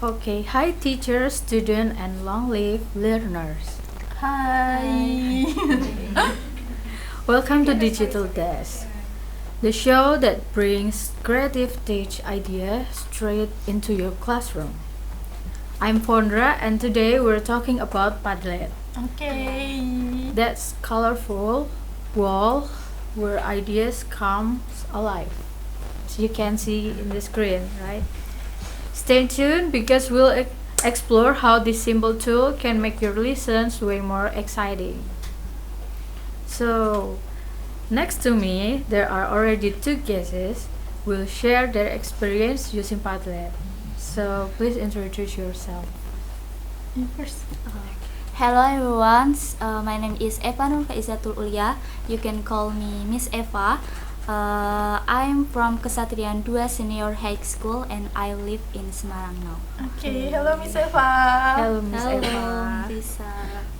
Okay, hi teachers, student, and long live learners. Hi. Welcome to Digital Desk, the show that brings creative teach ideas straight into your classroom. I'm Fondra, and today we're talking about Padlet. Okay. That's colorful wall where ideas come alive. As you can see in the screen, right? Stay tuned because we'll explore how this simple tool can make your lessons way more exciting. So, next to me, there are already two guests who will share their experience using Padlet. So, please introduce yourself. You first. Hello everyone, my name is Eva Nur Faizatul Ulia. You can call me Miss Eva. I'm from Kesatrian 2 Senior High School and I live in Semarang now. Okay. Hello, Miss Eva. Hello, Miss Hello, Eva. Lisa.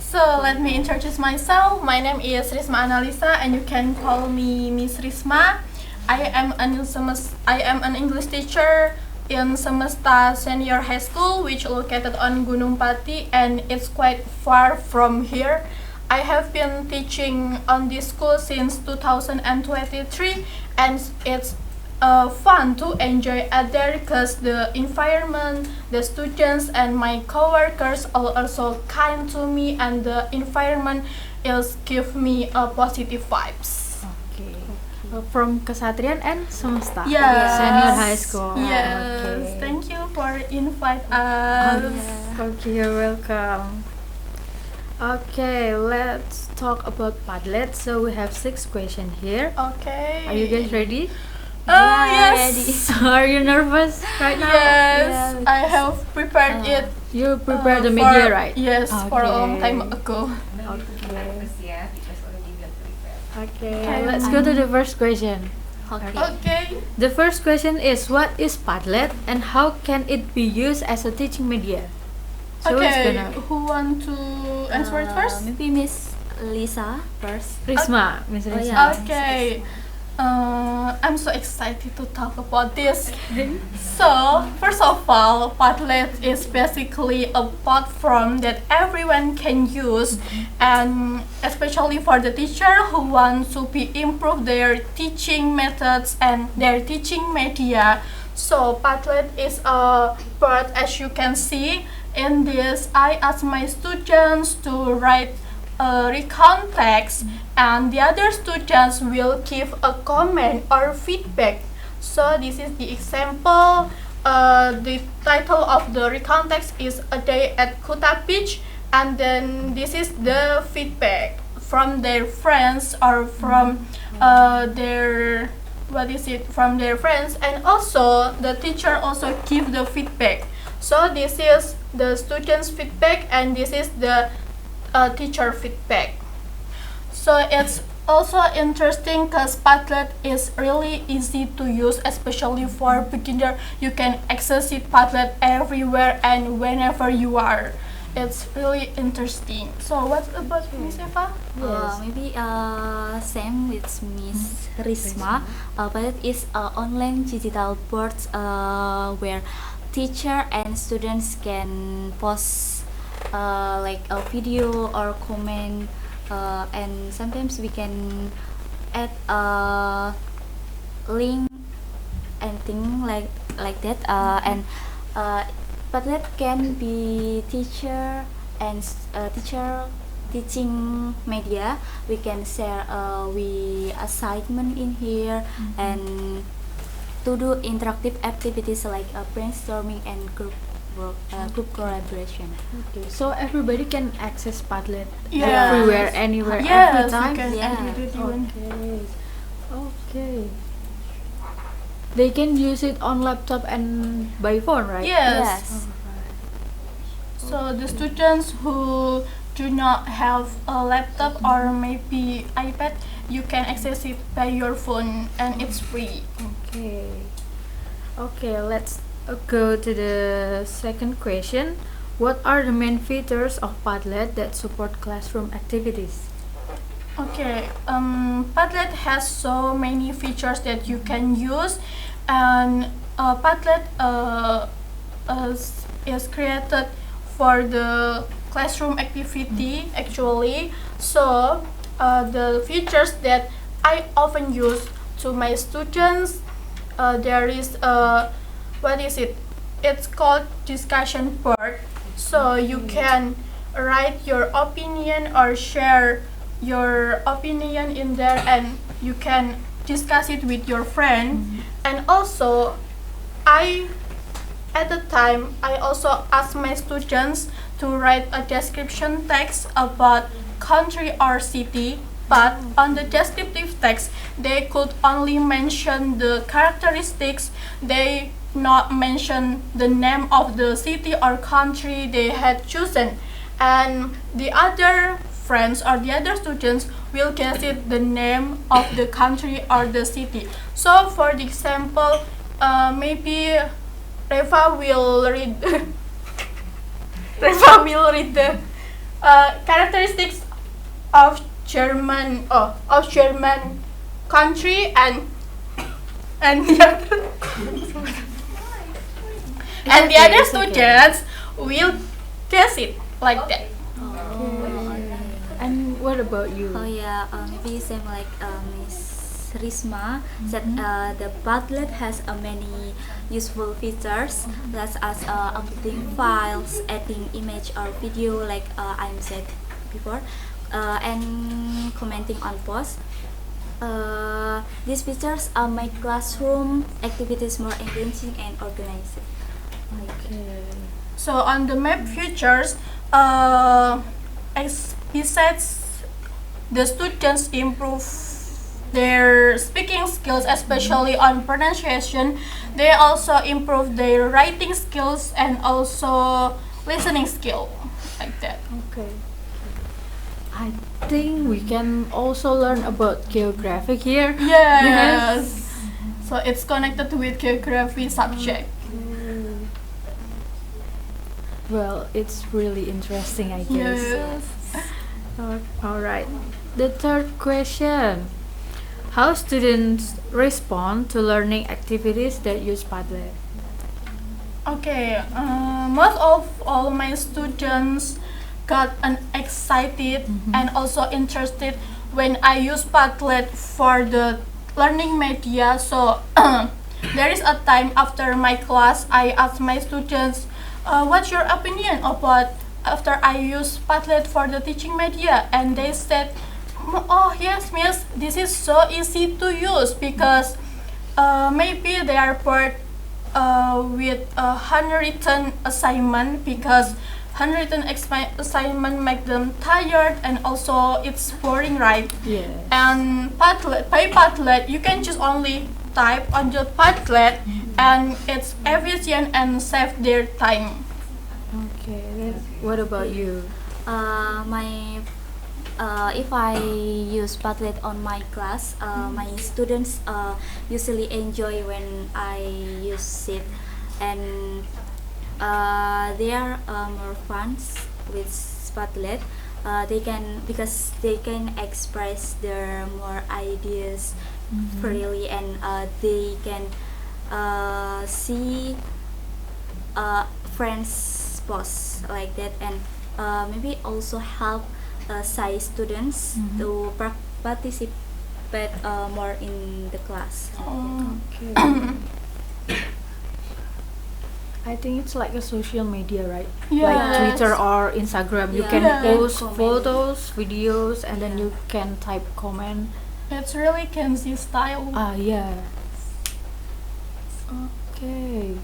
So let me introduce myself. My name is Risma Analisa, and you can call me Miss Risma. I am an English teacher in Semesta Senior High School, which located on Gunung Pati, and it's quite far from here. I have been teaching on this school since 2023, and it's fun to enjoy at there because the environment, the students, and my coworkers are also kind to me, and the environment is give me positive vibes. Okay. From Kesatrian and Semesta. Yes. Senior High School. Yes. Okay. Thank you for invite us. Okay, you're welcome. Okay, let's talk about Padlet. So we have 6 questions here. Okay. Are you guys ready? Oh, Yeah, yes. Are you nervous right now? Yes, Yeah, I have prepared it. You prepared the for- media, right? Yes, for a long Okay. time ago. Okay, let's go to the first question. Okay. Okay. The first question is, what is Padlet and how can it be used as a teaching media? So it's Okay. gonna Who want to answer it first? Maybe Miss Lisa first. Risma, Miss Risma. yeah. Okay. I'm so excited to talk about this. So, first of all, Padlet is basically a platform that everyone can use, and especially for the teacher who want to improve their teaching methods and their teaching media. So, Padlet is a part, as you can see in this. I ask my students to write recount text, and the other students will give a comment or feedback. So this is the example. The title of the recount text is A Day at Kuta Beach, and then this is the feedback from their friends or from their from their friends, and also the teacher also give the feedback. So this is the students feedback, and this is the teacher feedback. So it's also interesting because Padlet is really easy to use, especially for beginner. You can access it Padlet everywhere and whenever you are. It's really interesting. So what about Miss Eva? Maybe same with Miss Risma, but it is online digital boards where teacher and students can post like a video or comment, and sometimes we can add a link and thing like that, and Padlet can be teacher and teacher teaching media. We can share we assignment in here, and to do interactive activities like brainstorming and group work, group collaboration. Okay, so everybody can access Padlet Yes. everywhere, anywhere, every Yes, time. you can Yeah. edit it even. Okay. Okay. They can use it on laptop and by phone, right? Yes. So the students who do not have a laptop or maybe iPad, you can access it by your phone, and it's free. Okay. Okay, let's go to the second question. What are the main features of Padlet that support classroom activities? Okay, Padlet has so many features that you can use, and Padlet is created for the classroom activity actually. So the features that I often use to my students, there is what is it? It's called discussion board. So you can write your opinion or share your opinion in there, and you can discuss it with your friend. And also, I at the time I also ask my students to write a description text about country or city, but on the descriptive text they could only mention the characteristics. They not mention the name of the city or country they had chosen, and the other friends or the other students will guess it the name of the country or the city. So for the example, maybe Reva will read Reva will read the characteristics of German country, and the other and the other students will guess it like that. And what about you? Oh yeah, maybe same like Miss Risma said. The Padlet has many useful features, such as uploading files, adding image or video, like I said before, and commenting on posts. These features make classroom activities more engaging and organized. Okay. So on the map features, besides the students improve their speaking skills, especially on pronunciation, they also improve their writing skills and also listening skill, like that. Okay. I think we can also learn about geography here. Yes. So it's connected with geography subject. Well, it's really interesting, I guess. Yes. All right. The third question: how students respond to learning activities that use Padlet? Okay, most of all my students got excited and also interested when I use Padlet for the learning media. So there is a time after my class I ask my students, what's your opinion about after I use Padlet for the teaching media? And they said, oh yes miss, this is so easy to use, because maybe they are bored with a handwritten assignment, because handwritten assignment make them tired and also it's boring, right? Yes. And Padlet, by Padlet you can just only type on the Padlet and it's efficient and save their time. Okay. What about you? If I use Padlet on my class, my students usually enjoy when I use it, and they are more fun with Padlet. Because they can express their more ideas freely, and they can see friends posts like that, and maybe also help shy students to participate more in the class. Okay. I think it's like a social media, right? Yes. Like Twitter or Instagram. You can Yeah. post Comment. photos, videos, and then you can type comment. It's really Kenzie style. Yeah. Okay.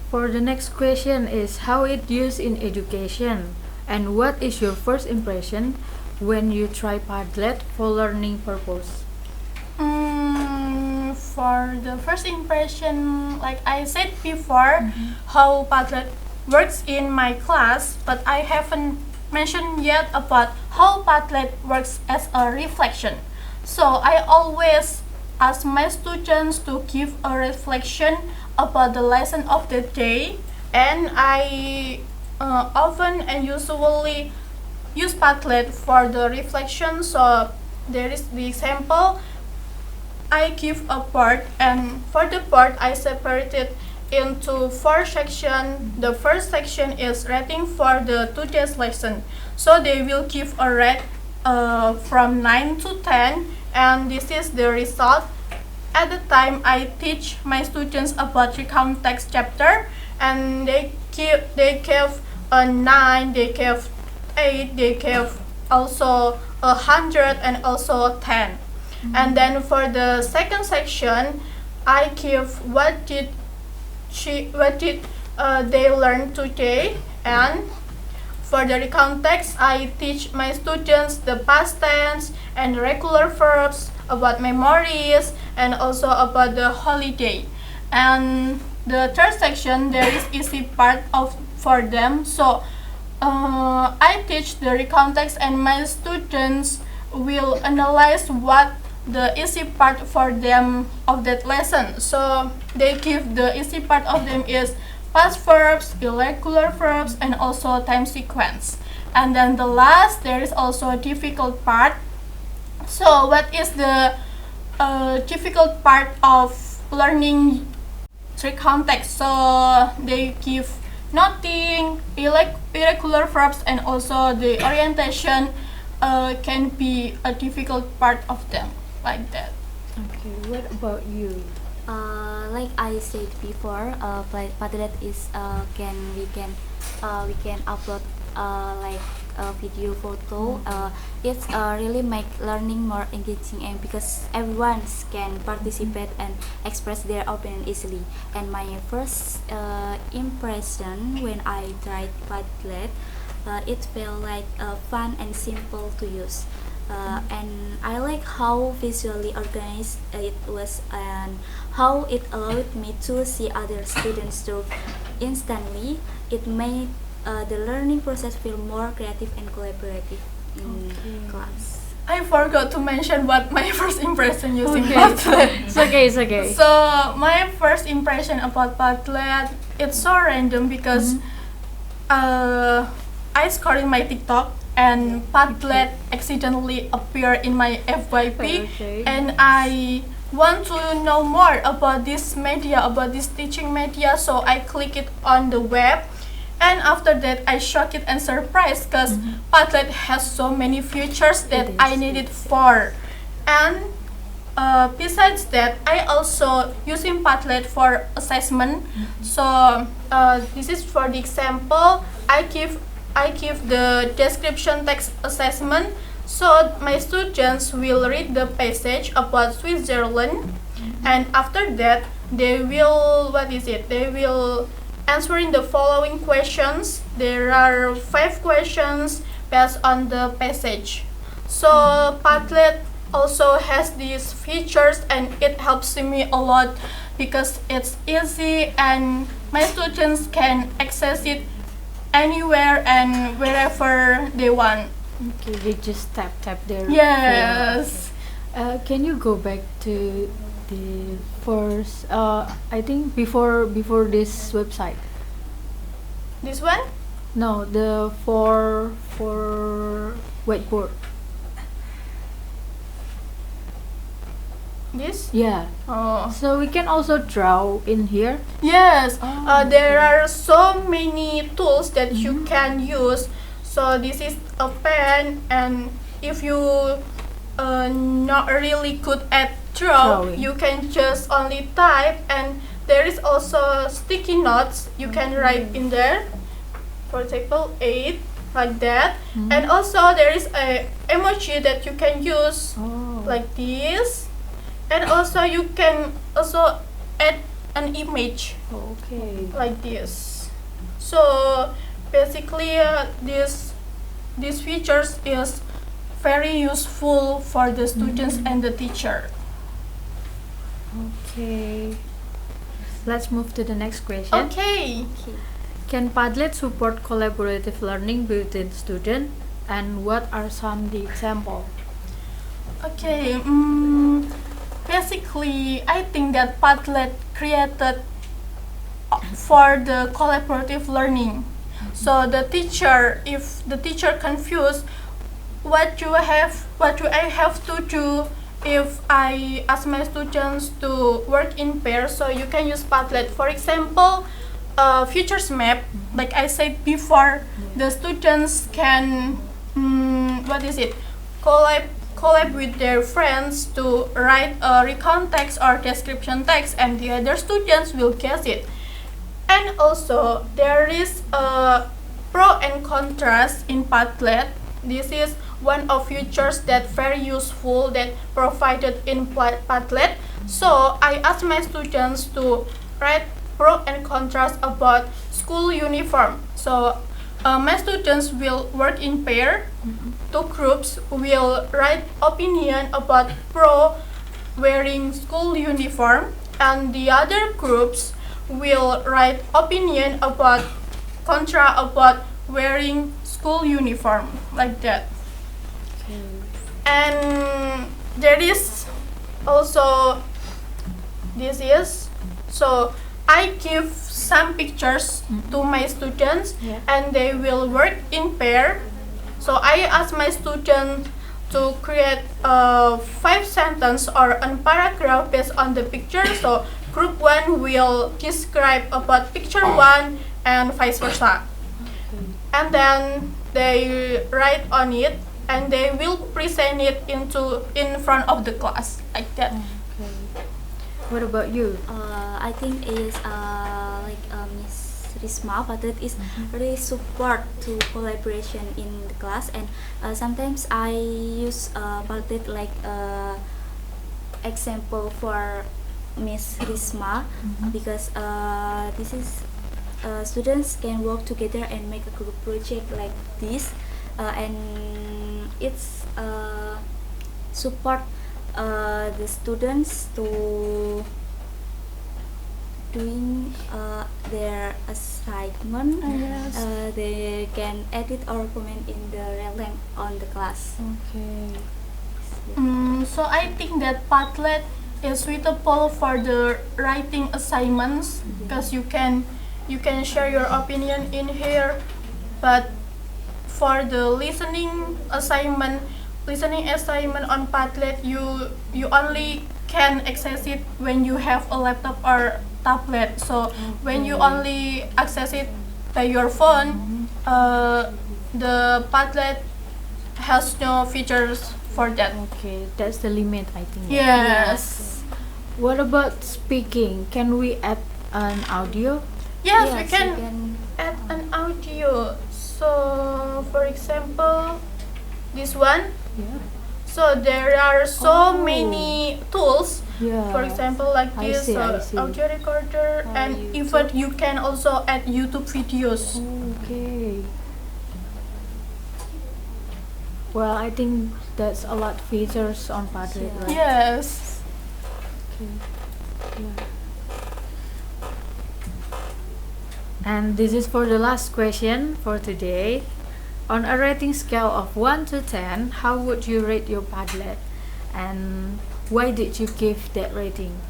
For the next question is how it used in education, and what is your first impression when you try Padlet for learning purpose? For the first impression, like I said before, how Padlet works in my class, but I haven't mentioned yet about how Padlet works as a reflection. So I always ask my students to give a reflection about the lesson of the day, and I often and usually use Padlet for the reflection. So there is the example, I give a part, and for the part I separated into 4 sections. The first section is rating for the today's lesson. So they will give a rate from 9 to 10, and this is the result. At the time I teach my students about recount text chapter, and they gave a 9, they gave 8, they gave also 100 and also 10. And then for the second section, I give what did they learn today, and for the recount text, I teach my students the past tense and regular verbs, about memories, and also about the holiday. And the third section, there is easy part for them. So I teach the recount text, and my students will analyze what the easy part for them of that lesson. So they give the easy part of them is past verbs, irregular verbs, and also time sequence. And then the last, there is also a difficult part. So what is the difficult part of learning recount text? So they give noting, irregular verbs, and also the orientation can be a difficult part of them, like that. Okay, what about you? Like I said before, Padlet is we can upload like a video, photo. It's really make learning more engaging, and because everyone can participate and express their opinion easily. And my first impression when I tried Padlet, it felt like fun and simple to use. And I like how visually organized it was, and how it allowed me to see other students do instantly. It made the learning process feel more creative and collaborative in class. I forgot to mention what my first impression using Padlet. It's okay, it's okay. So my first impression about Padlet, it's so random because I scrolling my TikTok, and Padlet accidentally appeared in my FYP, Okay. and I want to know more about this media, about this teaching media. So I click it on the web, and after that I shocked and surprised because Padlet has so many features that It I is. needed for. And besides that, I also using Padlet for assessment. So this is for the example. I give the description text assessment, so my students will read the passage about Switzerland, and after that they will they will answering the following questions. There are 5 questions based on the passage. So Padlet also has these features, and it helps me a lot because it's easy and my students can access it anywhere and wherever they want. Okay, they just tap their Yes. phone. Can you go back to the first? I think before this website. This one? No, the for whiteboard. This? Yeah. Oh. So we can also draw in here. Yes. Oh, There are so many tools that you can use. So this is a pen, and if you not really good at Drawing. you can just only type, and there is also sticky notes you can write in there. For example, 8, like that. And also there is a emoji that you can use Oh. like this, and also you can also add an image Okay. like this. So basically these features is very useful for the students and the teacher. Okay. Let's move to the next question. Okay. Can Padlet support collaborative learning between students, and what are some the example? Okay. Basically, I think that Padlet created for the collaborative learning. So the teacher, if the teacher confused what do I have to do if I ask my students to work in pairs, so you can use Padlet. For example, futures map, like I said before, the students can collab with their friends to write a recount text or description text, and the other students will guess it. And also there is a pro and contrast in Padlet. This is one of features that very useful that provided in Padlet. So I ask my students to write pro and contrast about school uniform. So my students will work in pair. Two groups will write opinion about pro wearing school uniform, and the other groups will write opinion about contra about wearing school uniform, like that. And there is also so I give some pictures to my students, and they will work in pair. So I ask my student to create 5 sentence or a paragraph based on the picture. So group 1 will describe about picture 1 and vice versa. And then they write on it, and they will present it in front of the class, like that. What about you? I think is Miss Risma, but it is really support to collaboration in the class, and sometimes I use Padlet like example for Miss Risma, because this is students can work together and make a group project like this, and it's support the students to doing their assignment. They can edit or comment in the relent on the class. Okay. So I think that Padlet is suitable for the writing assignments, because you can share your opinion in here. But for the listening assignment on Padlet, you only can access it when you have a laptop or tablet. So when you only access it by your phone, the Padlet has no features for that. Okay, that's the limit, I think. Yes. What about speaking? Can we add an audio? Yes, Yes, we you can can. add an audio. So for example, this one. Yeah. So there are so many tools. Yeah. For example, like I this see, I see. audio recorder, and YouTube. even you can also add YouTube videos. Okay. Well, I think that's a lot features on Padlet, Yeah. right? Yes. Okay. Yeah. And this is for the last question for today. On a rating scale of 1 to 10, how would you rate your Padlet? And why did you give that rating?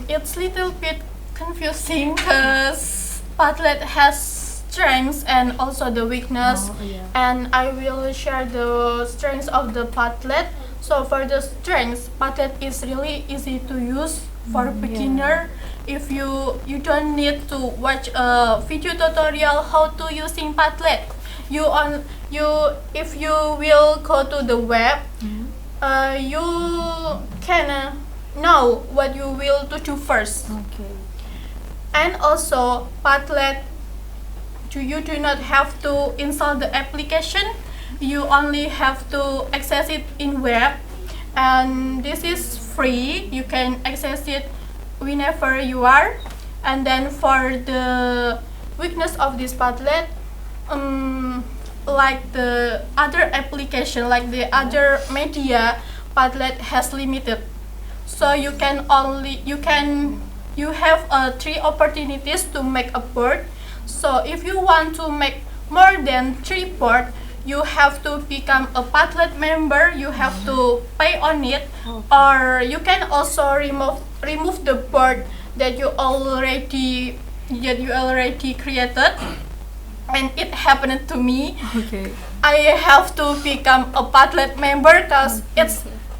It's a little bit confusing because Padlet has strengths and also the weakness. Oh, yeah. And I will share the strengths of the Padlet. So for the strengths, Padlet is really easy to use for beginner. If you don't need to watch a video tutorial how to using Padlet. If you will go to the web, you can know what you will to do first. Okay. And also Padlet, you do not have to install the application. You only have to access it in web, and this is free. You can access it whenever you are. And then for the weakness of this Padlet, like the other application, like the other media, Padlet has limited. So you have 3 opportunities to make a board. So if you want to make more than 3 board, you have to become a Padlet member. You have to pay on it, or you can also remove the board that you already created. And it happened to me. Okay. I have to become a Padlet member because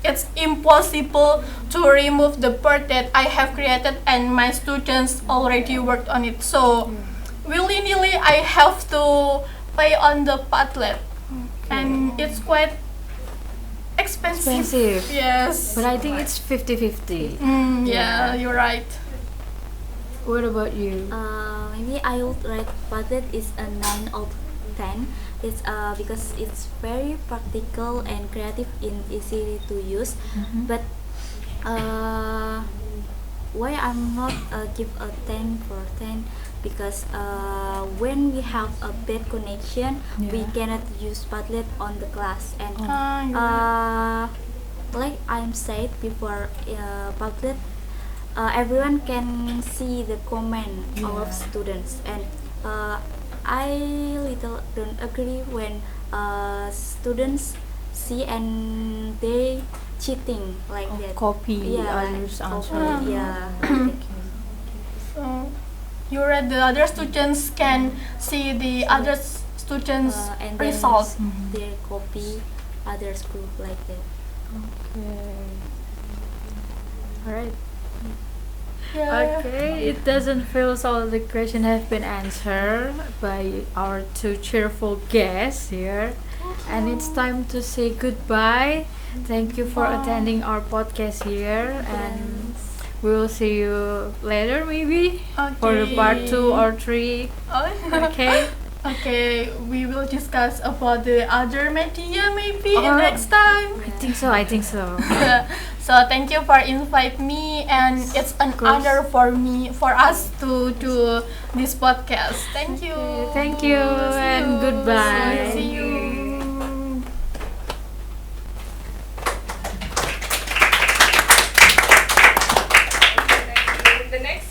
it's impossible to remove the part that I have created and my students already worked on it. So willy-nilly I have to pay on the Padlet, and it's quite expensive. Yes. But I think it's 50-50. Yeah, you're right. What about you? Maybe I would rate Padlet is a 9 out of 10. It's because it's very practical and creative and easy to use. But why I'm not give a 10 for 10, because when we have a bad connection, we cannot use Padlet on the class, and like I'm said before, Padlet everyone can see the comment of students, and I little don't agree when students see and they cheating like that. Copy others' answer. Yeah. So you read the other students can see the other students' And then result. they copy others' group like that. Okay. Alright. Yeah. Okay, it doesn't feel so the question have been answered by our two cheerful guests here. And it's time to say goodbye. Thank you for attending our podcast here, and we will see you later maybe for the part 2 or 3. Okay. Okay, we will discuss about the other media maybe Oh. next time. I think so. So thank you for invite me, and it's an honor for us to do this podcast. Thank you. Thank you See and you. goodbye. See you.